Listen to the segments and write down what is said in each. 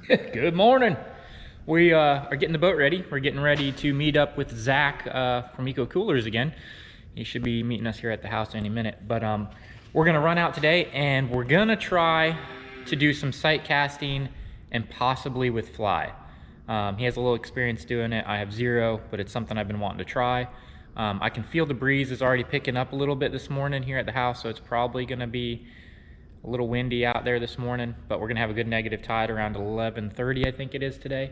Good morning. We are getting the boat ready. We're getting ready to meet up with Zach from Eco Coolers again. He should be meeting us here at the house any minute. But we're gonna run out today and we're gonna try to do some sight casting and possibly with fly. He has a little experience doing it. I have zero, but it's something I've been wanting to try. I can feel the breeze is already picking up a little bit this morning here at the house, so it's probably gonna be a little windy out there this morning, but we're gonna have a good negative tide around 11:30, I think it is today.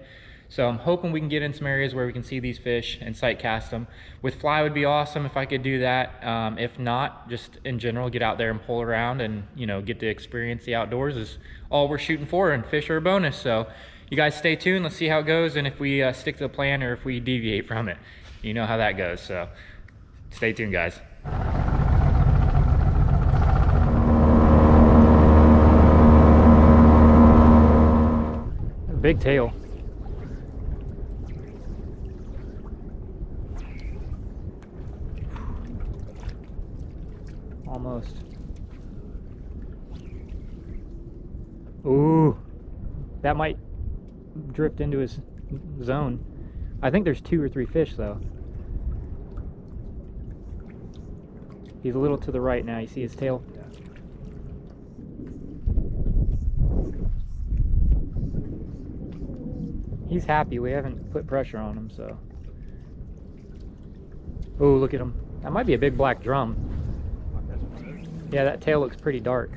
So I'm hoping we can get in some areas where we can see these fish and sight cast them. With fly would be awesome if I could do that. If not, just in general, get out there and pull around and get to experience the outdoors is all we're shooting for, and fish are a bonus. So you guys stay tuned, let's see how it goes, and if we stick to the plan or if we deviate from it. You know how that goes, so stay tuned, guys. Big tail. Almost. Ooh, that might drift into his zone. I think there's 2 or 3 fish though. He's a little to the right now. You see his tail? He's happy. We haven't put pressure on him, so. Oh, look at him. That might be a big black drum. Yeah, that tail looks pretty dark.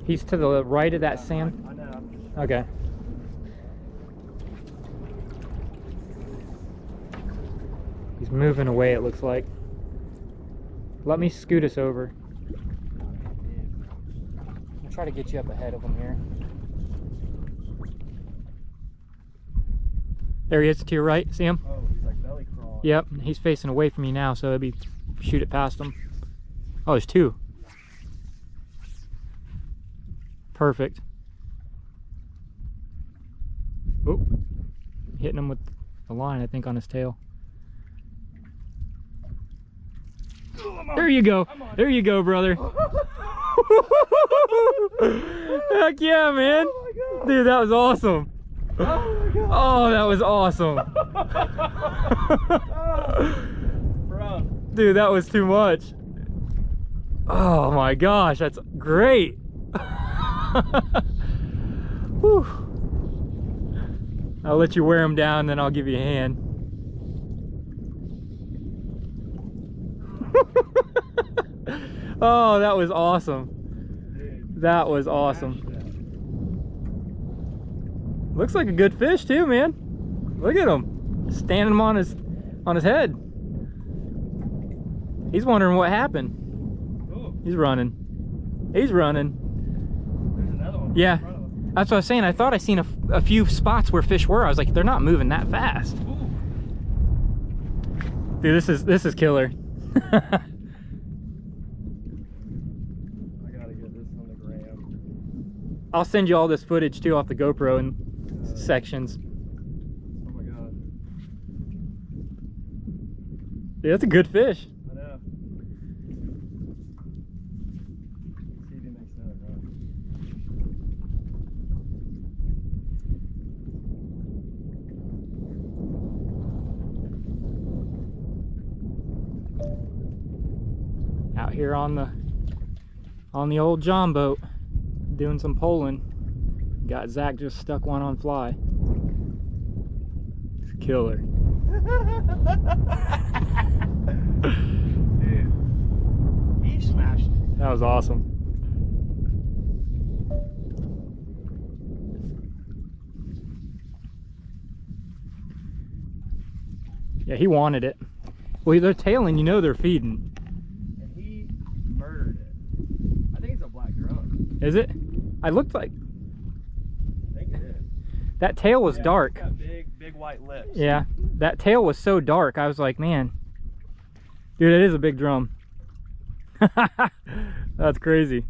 He's to the right of that sand. I know. Okay. He's moving away, it looks like. Let me scoot us over. I'll try to get you up ahead of him here. There he is to your right, see him? Oh, he's like belly crawling. Yep, he's facing away from me now, so it'd be shoot it past him. Oh, there's 2. Perfect. Oh, hitting him with the line, I think, on his tail. There you go. There you go, brother. Heck yeah, man. Oh, Dude, that was awesome. oh my god. Oh, that was awesome. Bro. Dude, that was too much. Oh my gosh, that's great. Whew. I'll let you wear him down, then I'll give you a hand. Oh, that was awesome. Dude, That was awesome. Looks like a good fish too, man. Look at him, standing him on his head. He's wondering what happened. Ooh, He's running. He's running. there's another one. Yeah, In front of him. that's what I was saying. I thought I seen a few spots where fish were. I was like, they're not moving that fast. Ooh. Dude, this is killer. I gotta get this on the gram. I'll send you all this footage too off the GoPro in sections. Oh my god. Dude, that's a good fish. I know. See if he makes another run. Out here on the old John boat, doing some poling. Got Zach just stuck one on fly. It's a killer. Dude, he smashed it. That was awesome. Yeah, he wanted it. Well, they're tailing, they're feeding. And he murdered it. I think it's a black drum. Is it? I looked like I think it is. that tail was Yeah, dark. It's got big white lips. Yeah, that tail was so dark. I was like, man, dude, it is a big drum. That's crazy.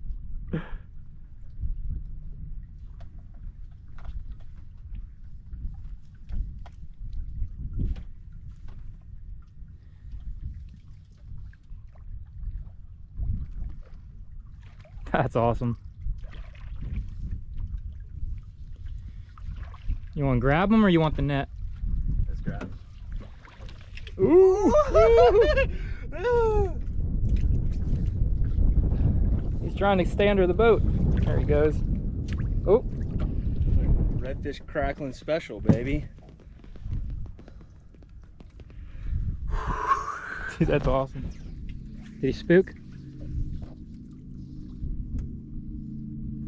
That's awesome. You want to grab them or you want the net? Let's grab. Ooh! He's trying to stay under the boat. There he goes. Oh! Redfish crackling special, baby. That's awesome. Did he spook?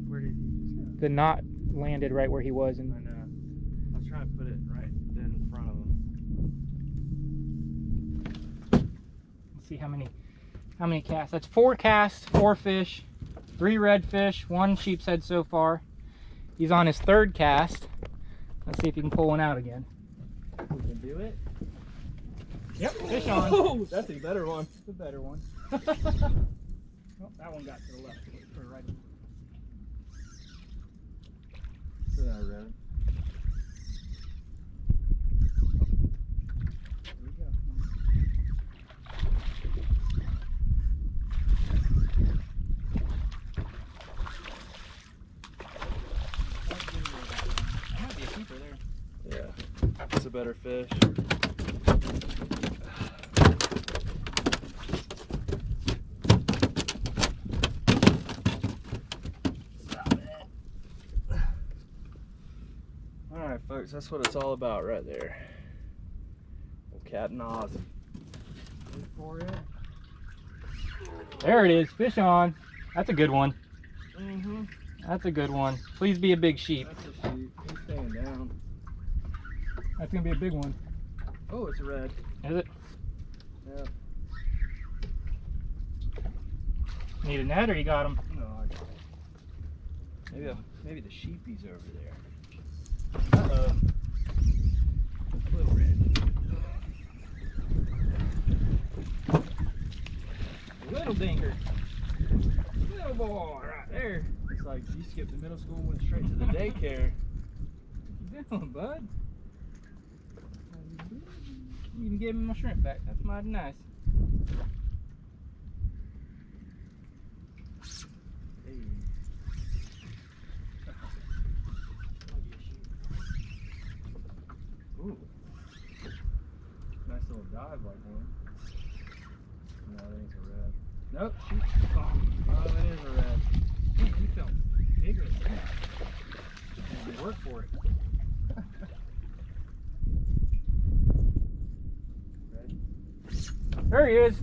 Where did he just go? The knot landed right where he was, and I know. I was trying to put it right then in front of him. let's see how many casts. That's 4 casts, 4 fish, 3 redfish, 1 sheep's head so far. He's on his 3rd cast. Let's see if he can pull one out again. We can do it. Yep, fish on. Oh, that's a better one. It's a better one. Oh, that one got to the left. Or right. So that red. There we go. That might be a keeper there. Yeah, it's a better fish. Stop it. All right, folks, that's what it's all about right there. Old Captain Oz. Wait for it. There it is, fish on. That's a good one. Mm-hmm. That's a good one. Please be a big sheep. That's a sheep. He's staying down. That's gonna be a big one. Oh, it's a red. Is it? Yeah. Need a net or you got him? No, I got it. Maybe the sheepy's over there. Uh-oh. A little red. Little dinker. Little boy right there. It's like you skipped the middle school and went straight to the daycare. What you doing, bud? You even gave me my shrimp back. That's mighty nice. Hey. Ooh. Nice little dive like one. No, that ain't a red. Nope, shoot. Oh, that is a red. Man, you felt bigger than that. You work for it. There he is.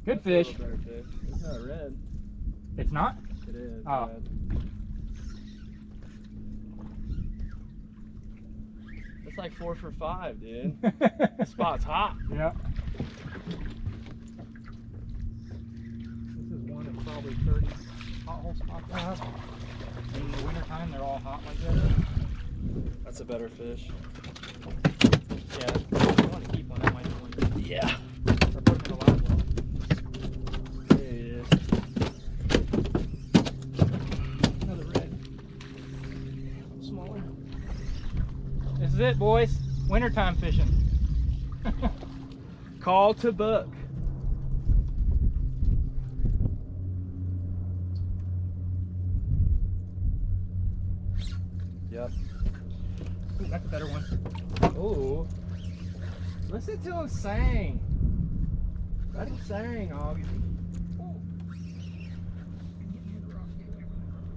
Good That's a little fish. better fish. It's not red. It's not? It is. Oh. Red. It's like 4 for 5, dude. The spot's hot. Yeah. This is one of probably 30 hot hole spots I have. In the wintertime, they're all hot like that. That's a better fish. Yeah, if you want to keep one, that might be one. Yeah. Or put them in a live well. There he is. Another red. Smaller. This is it, boys. Wintertime fishing. Call to book. Yep. Ooh, that's a better one. Oh. Listen to him sing. Let him sing, Augie.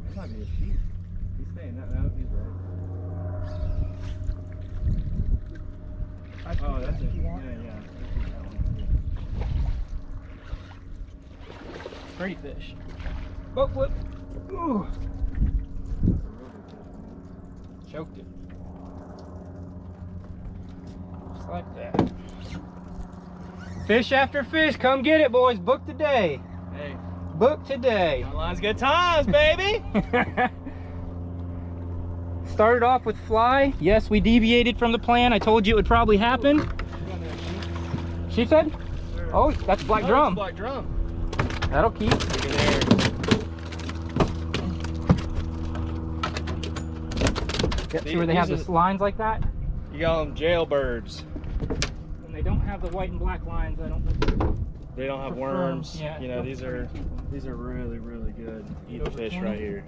That might be a sheep. He's staying that. No, he's right. Oh, that's it. Yeah, yeah. Pretty fish. Boat flip. Ooh. Choked it. Just like that. Fish after fish. Come get it, boys. Book today. Hey, Book today. online's good times, baby. Started off with fly. Yes, we deviated from the plan. I told you it would probably happen. She said? Sure. Oh, that's black Oh, drum. Black drum. That'll keep. Look at there. Yep, see where they have These the lines like that? You got them jailbirds. And they don't have the white and black lines. I don't think. They don't have Prefer 'em. worms. Yeah, You know, don't these prefer are to keep 'em. these are really, really good eating Over fish 20. right here.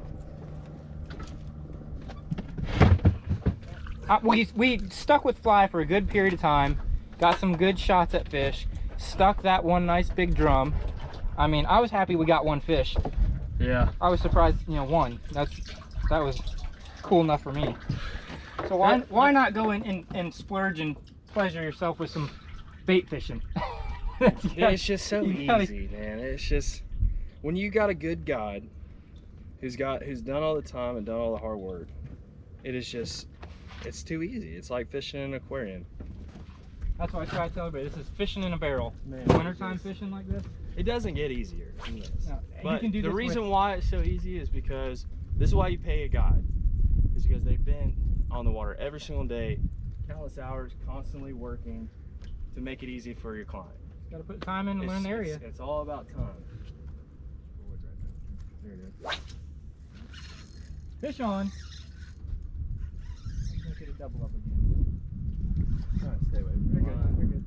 We stuck with fly for a good period of time, got some good shots at fish, stuck that one nice big drum. I mean, I was happy we got one fish. Yeah. I was surprised, you know, one. That was cool enough for me. So why not go in and splurge and pleasure yourself with some bait fishing? It's just so easy, man. It's just when you got a good guide who's done all the time and done all the hard work, it's too easy. It's like fishing in an aquarium. That's why I try to tell everybody, this is fishing in a barrel. Man, Wintertime fishing like this. It doesn't get easier than this. No, but you can do the this reason why it's so easy is because this is why you pay a guide. Is because they've been on the water every single day, countless hours, constantly working to make it easy for your client. Got to put time in and learn the area. It's all about time. There it is. Fish on. Make it a double up again. Trying to stay away from You're the good. line. You're good.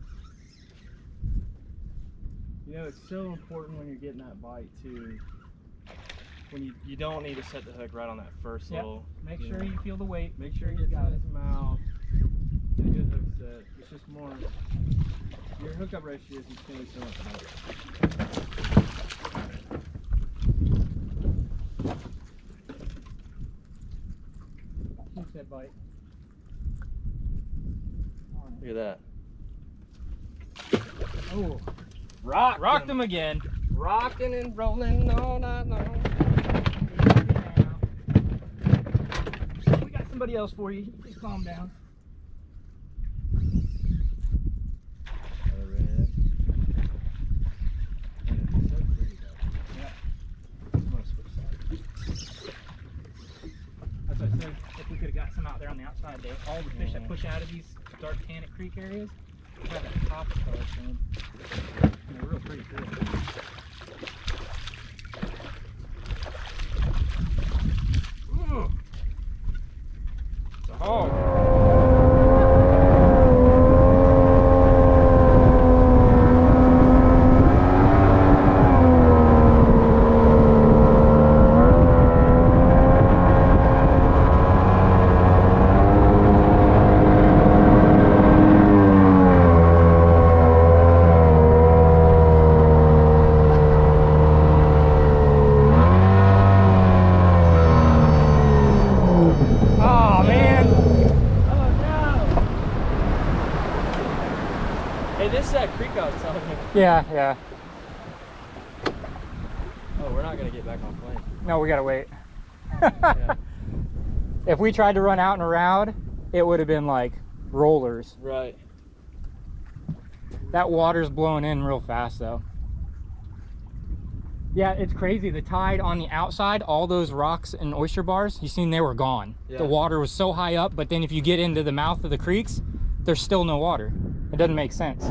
You know, it's so important when you're getting that bite too. When you don't need to set the hook right on that first little. Make sure you feel the weight. Make sure you get his mouth. Get a good hook set. It's just more. Your hookup ratio is just going to be so much better. Keep that bite. Look at that. Oh, Rocked rocked them again. Rocking and rolling all night long. We got somebody else for you. Please calm down. That's what I said. If we could have got some out there on the outside, all the fish that push out of these dark Tannic Creek areas, have that copper color to them. And they're real pretty too. Ooh. It's a hog. Oh man. Hey, this is that creek I was telling you. Yeah. Oh, we're not gonna get back on plane. No, we gotta wait. Yeah. If we tried to run out and around, it would have been like rollers. Right. That water's blowing in real fast though. Yeah, it's crazy. The tide on the outside, all those rocks and oyster bars, you seen they were gone. Yeah. The water was so high up, but then if you get into the mouth of the creeks, there's still no water. It doesn't make sense.